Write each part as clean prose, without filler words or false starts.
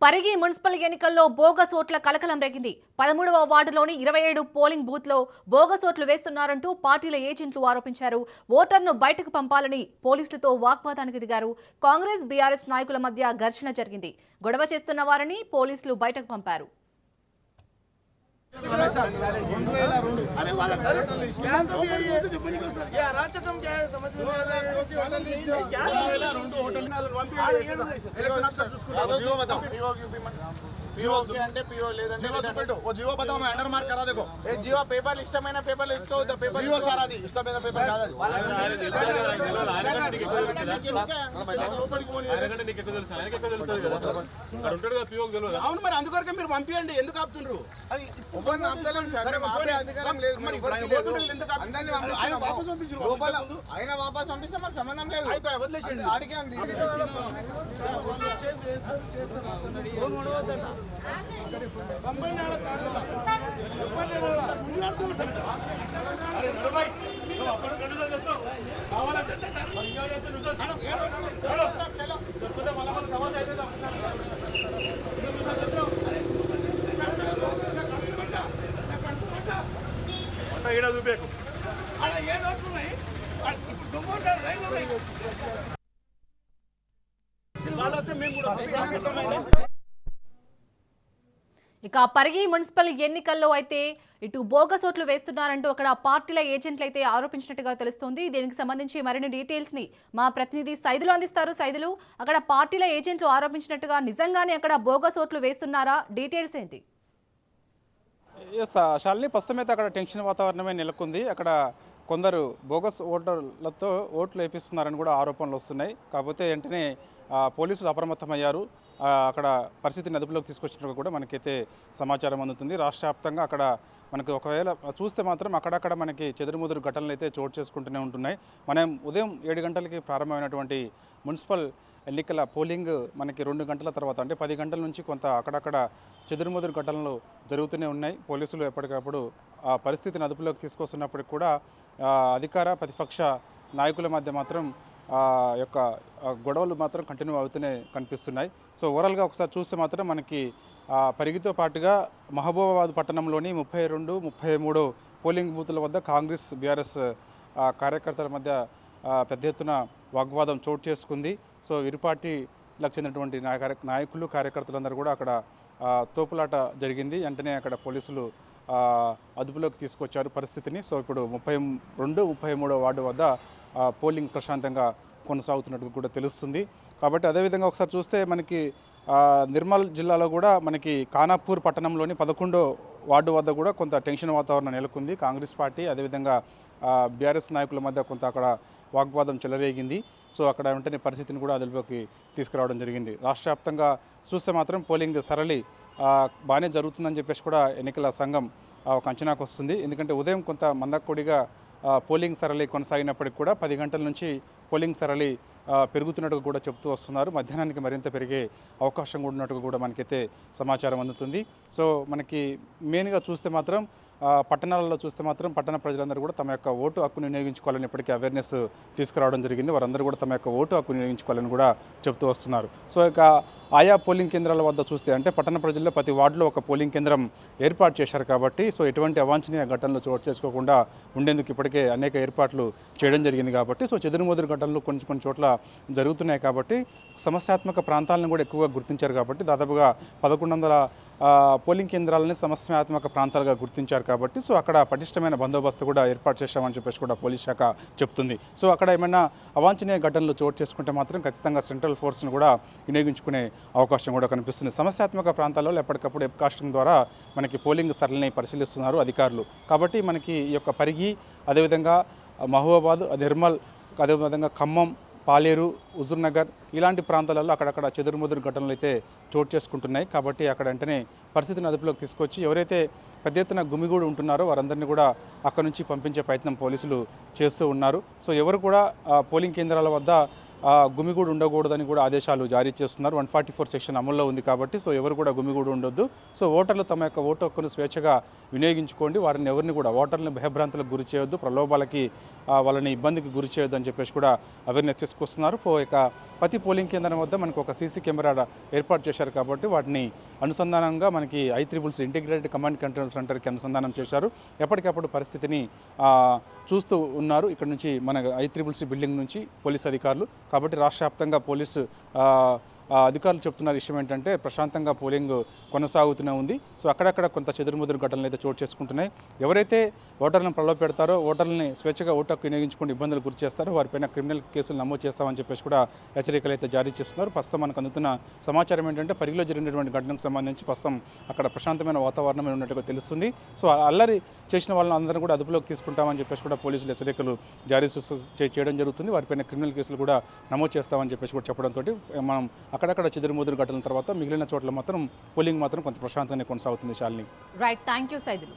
Parigi municipal ఎన్నికల్లో bogus ఓట్ల కలకలం రేగింది. 13వ వార్డులోని 27 పోలింగ్ బూత్లో బోగస్ ఓట్లు వేస్తున్నారంటూ పార్టీల ఏజెంట్లు ఆరోపించారు. ఓటర్ను బయటకు పంపాలని పోలీసులతో వాగ్వాదానికి దిగారు. కాంగ్రెస్ బీఆర్ఎస్ నాయకుల మధ్య ఘర్షణ జరిగింది. గొడవ చేస్తున్న వారిని పోలీసులు బయటకు పంపారు. जीवो అంటే पीओ లేదంటే जीवो చూపెట్టు ఓ जीवो बताओ मैं अंडर मार्क करा देखो ए जीवो पेपर ఇష్టమైన పేపర్లు ఇస్కోవద్దు పేపర్ जीवो సార్ అది ఇష్టమైన పేపర్ కాదు అది అవును మరి అందుకొరకే మీరు పంపియండి ఎందుకు ఆపుతుండ్రు అది ఒప్పందం ఆపుతలేం సరే మాపే అధికారం లేదు మరి ఎందుకు అందరిని ఆయన వాపస్ పంపించరు ఆయన వాపస్ పంపిస్తే మాకు సంబంధం లేదు అయిపోయి వదిలేసేయండి అడిగాం చూపేకు ఏ నోట్లు ఉన్నాయి వాళ్ళు వస్తే మేము కూడా ఇక పరిగి మున్సిపల్ ఎన్నికల్లో అయితే ఇటు బోగస్ ఓట్లు వేస్తున్నారంటూ అక్కడ పార్టీల ఏజెంట్లు అయితే ఆరోపించినట్టుగా తెలుస్తోంది. దీనికి సంబంధించి మరిన్ని డీటెయిల్స్ ని మా ప్రతినిధి సైదులు అందిస్తారు. సైదులు, అక్కడ పార్టీల ఏజెంట్లు ఆరోపించినట్టుగా నిజంగానే అక్కడ బోగస్ ఓట్లు వేస్తున్నారా? డీటెయిల్స్ ఏంటి? శాలిని, ప్రస్తుతం అయితే అక్కడ టెన్షన్ వాతావరణమే నెలకొంది. అక్కడ కొందరు బోగస్ ఓటర్లతో ఓట్లు వేపిస్తున్నారని కూడా ఆరోపణలు వస్తున్నాయి. కాకపోతే వెంటనే పోలీసులు అప్రమత్తమయ్యారు. అక్కడ పరిస్థితిని అదుపులోకి తీసుకొచ్చినట్టు కూడా మనకైతే సమాచారం అందుతుంది. రాష్ట్ర వ్యాప్తంగా అక్కడ మనకు ఒకవేళ చూస్తే మాత్రం అక్కడక్కడ మనకి చెదురుముదురు ఘటనలు అయితే చోటు చేసుకుంటూనే ఉంటున్నాయి. మనం ఉదయం 7 గంటలకి ప్రారంభమైనటువంటి మున్సిపల్ ఎన్నికల పోలింగ్ మనకి 2 గంటల తర్వాత అంటే 10 గంటల నుంచి కొంత అక్కడక్కడ చెదురుముదురు ఘటనలు జరుగుతూనే ఉన్నాయి. పోలీసులు ఎప్పటికప్పుడు ఆ పరిస్థితిని అదుపులోకి తీసుకొస్తున్నప్పటికి కూడా అధికార ప్రతిపక్ష నాయకుల మధ్య మాత్రం యొక్క గొడవలు మాత్రం కంటిన్యూ అవుతూనే కనిపిస్తున్నాయి. సో ఓవరాల్గా ఒకసారి చూస్తే మాత్రం మనకి పరిగితో పాటుగా మహబూబాబాద్ పట్టణంలోని 32, 33 పోలింగ్ బూతుల వద్ద కాంగ్రెస్ బీఆర్ఎస్ కార్యకర్తల మధ్య పెద్ద ఎత్తున వాగ్వాదం చోటు చేసుకుంది. సో ఇరు పార్టీలకు చెందినటువంటి నాయకులు కార్యకర్తలందరూ కూడా అక్కడ తోపులాట జరిగింది. వెంటనే అక్కడ పోలీసులు అదుపులోకి తీసుకొచ్చారు పరిస్థితిని. సో ఇప్పుడు 32, 33 వార్డు వద్ద పోలింగ్ ప్రశాంతంగా కొనసాగుతున్నట్టు కూడా తెలుస్తుంది. కాబట్టి అదేవిధంగా ఒకసారి చూస్తే మనకి నిర్మల్ జిల్లాలో కూడా మనకి ఖానాపూర్ పట్టణంలోని 11వ వార్డు వద్ద కూడా కొంత టెన్షన్ వాతావరణం నెలకొంది. కాంగ్రెస్ పార్టీ అదేవిధంగా బీఆర్ఎస్ నాయకుల మధ్య కొంత అక్కడ వాగ్వాదం చెలరేగింది. సో అక్కడ వెంటనే పరిస్థితిని కూడా అదుపులోకి తీసుకురావడం జరిగింది. రాష్ట్ర వ్యాప్తంగా చూస్తే మాత్రం పోలింగ్ సరళి బాగానే జరుగుతుందని చెప్పేసి కూడా ఎన్నికల సంఘం ఒక అంచనాకు వస్తుంది. ఎందుకంటే ఉదయం కొంత మందకొడిగా పోలింగ్ సరళి కొనసాగినప్పటికి కూడా 10 గంటల నుంచి పోలింగ్ సరళి పెరుగుతున్నట్టుగా కూడా చెప్తూ వస్తున్నారు. మధ్యాహ్నానికి మరింత పెరిగే అవకాశం కూడా ఉన్నట్టుగా కూడా మనకైతే సమాచారం అందుతుంది. సో మనకి మెయిన్గా చూస్తే మాత్రం పట్టణాలలో చూస్తే మాత్రం పట్టణ ప్రజలందరూ కూడా తమ యొక్క ఓటు హక్కును వినియోగించుకోవాలని ఇప్పటికీ అవేర్నెస్ తీసుకురావడం జరిగింది. వారందరూ కూడా తమ యొక్క ఓటు హక్కు వినియోగించుకోవాలని కూడా చెప్తూ వస్తున్నారు. సో ఇక ఆయా పోలింగ్ కేంద్రాల వద్ద చూస్తే అంటే పట్టణ ప్రజల్లో ప్రతి వార్డులో ఒక పోలింగ్ కేంద్రం ఏర్పాటు చేశారు కాబట్టి సో ఎటువంటి అవాంఛనీయ ఘటనలు చోటు చేసుకోకుండా ఉండేందుకు ఇప్పటికే అనేక ఏర్పాట్లు చేయడం జరిగింది. కాబట్టి సో చెదురుమదురు ఘటనలు కొన్ని చోట్ల జరుగుతున్నాయి. కాబట్టి సమస్యాత్మక ప్రాంతాలను కూడా ఎక్కువగా గుర్తించారు. కాబట్టి దాదాపుగా 1100 పోలింగ్ కేంద్రాలని సమస్యాత్మక ప్రాంతాలుగా గుర్తించారు. కాబట్టి సో అక్కడ పటిష్టమైన బందోబస్తు కూడా ఏర్పాటు చేశామని చెప్పేసి కూడా పోలీస్ శాఖ చెప్తుంది. సో అక్కడ ఏమైనా అవాంఛనీయ ఘటనలు చోటు చేసుకుంటే మాత్రం ఖచ్చితంగా సెంట్రల్ ఫోర్స్ను కూడా వినియోగించుకునే అవకాశం కూడా కనిపిస్తుంది. సమస్యాత్మక ప్రాంతాల్లో ఎప్పటికప్పుడు వెబ్కాస్టింగ్ ద్వారా మనకి పోలింగ్ సరళిని పరిశీలిస్తున్నారు అధికారులు. కాబట్టి మనకి ఈ యొక్క పరిగి అదేవిధంగా మహబూబాబాద్, నిర్మల్, అదేవిధంగా ఖమ్మం, పాలేరు, హుజూర్నగర్ ఇలాంటి ప్రాంతాలలో అక్కడక్కడ చెదురుముదురు ఘటనలు అయితే చోటు చేసుకుంటున్నాయి. కాబట్టి అక్కడ వెంటనే పరిస్థితిని అదుపులోకి తీసుకొచ్చి ఎవరైతే పెద్ద ఎత్తున గుమిగూడు ఉంటున్నారో వారందరినీ కూడా అక్కడ నుంచి పంపించే ప్రయత్నం పోలీసులు చేస్తూ ఉన్నారు. సో ఎవరు కూడా పోలింగ్ కేంద్రాల వద్ద గుమిగూడు ఉండకూడదని కూడా ఆదేశాలు జారీ చేస్తున్నారు. 144 సెక్షన్ అమల్లో ఉంది కాబట్టి సో ఎవరు కూడా గుమిగూడు ఉండొద్దు. సో ఓటర్లు తమ యొక్క ఓటు హక్కును స్వేచ్ఛగా వినియోగించుకోండి. వారిని ఎవరిని కూడా ఓటర్లను భయభ్రాంతులకు గురి చేయొద్దు, ప్రలోభాలకి వాళ్ళని ఇబ్బందికి గురి చేయొద్దు అని చెప్పేసి కూడా అవేర్నెస్ తీసుకొస్తున్నారు. ప్రతి పోలింగ్ కేంద్రం వద్ద మనకు ఒక సీసీ కెమెరా ఏర్పాటు చేశారు కాబట్టి వాటిని అనుసంధానంగా మనకి ICCC ఇంటిగ్రేటెడ్ కమాండ్ కంట్రోల్ సెంటర్కి అనుసంధానం చేశారు. ఎప్పటికప్పుడు పరిస్థితిని చూస్తూ ఉన్నారు. ఇక్కడ నుంచి మన ICCC బిల్డింగ్ నుంచి పోలీస్ అధికారులు. కాబట్టి రాష్ట్ర వ్యాప్తంగా పోలీసు అధికారులు చెప్తున్న విషయం ఏంటంటే ప్రశాంతంగా పోలింగ్ కొనసాగుతూనే ఉంది. సో అక్కడక్కడ కొంత చెదురుముదురు ఘటనలు అయితే చోటు చేసుకుంటున్నాయి. ఎవరైతే ఓటర్లను ప్రలోభ పెడతారో, ఓటర్లని స్వేచ్ఛగా ఓటు హక్కు వినియోగించుకుని ఇబ్బందులు గురి చేస్తారో వారిపైన క్రిమినల్ కేసులు నమోదు చేస్తామని చెప్పేసి కూడా హెచ్చరికలు అయితే జారీ చేస్తున్నారు. ప్రస్తుతం మనకు అందుతున్న సమాచారం ఏంటంటే పరిగిలో జరిగినటువంటి ఘటనకు సంబంధించి ప్రస్తుతం అక్కడ ప్రశాంతమైన వాతావరణం ఉన్నట్టుగా తెలుస్తుంది. సో అల్లరి చేసిన వాళ్ళని అందరూ కూడా అదుపులోకి తీసుకుంటామని చెప్పేసి కూడా పోలీసులు హెచ్చరికలు జారీ చేయడం జరుగుతుంది. వారిపైన క్రిమినల్ కేసులు కూడా నమోదు చేస్తామని చెప్పేసి కూడా చెప్పడంతో మనం అక్కడక్కడ చెదురుముదురు ఘటనల తర్వాత మిగిలిన చోట్ల మాత్రం పోలింగ్ మాత్రం కొంత ప్రశాంతంగా కొనసాగుతుంది. Shalini. Right, thank you Saidulu.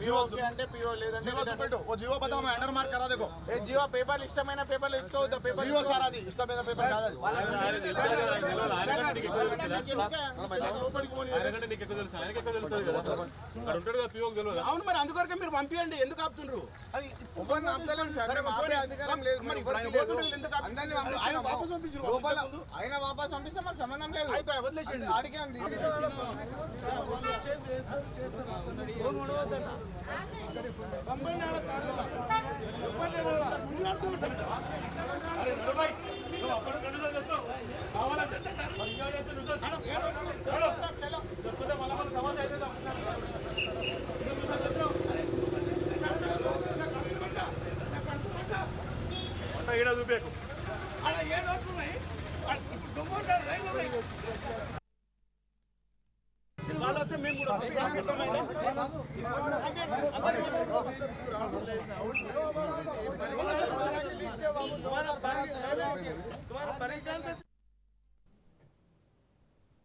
जियो అంటే పిఓ లేదంటే పెట్టు ఓ జియో బతా मैं अंडर मार्क करा देखो ए जियो पेपर ఇష్టమైన పేపర్ ఇస్కో ద పేపర్ జియో సార్ అది ఇష్టమైన పేపర్ కాదు అది అవును మరి అందుకొరకే మీరు పంపియండి. ఎందుకు ఆపుతుండ్రు? అది ఒక్కరిని ఆపుతలేం సార్. సరే అధికారం లేదు మరి ఎందుకు అందరిని ఆయన వాపస్ పంపించరు. లోపల ఆయన వాపస్ పంపిస్తే మాకు సంబంధం లేదు. అయిపోయి వదిలేసేయండి. ఆడికే అండి చూపేకు ఏ నోట్లు ఉన్నాయి వాళ్ళు వస్తే మేము కూడా तुम्हारा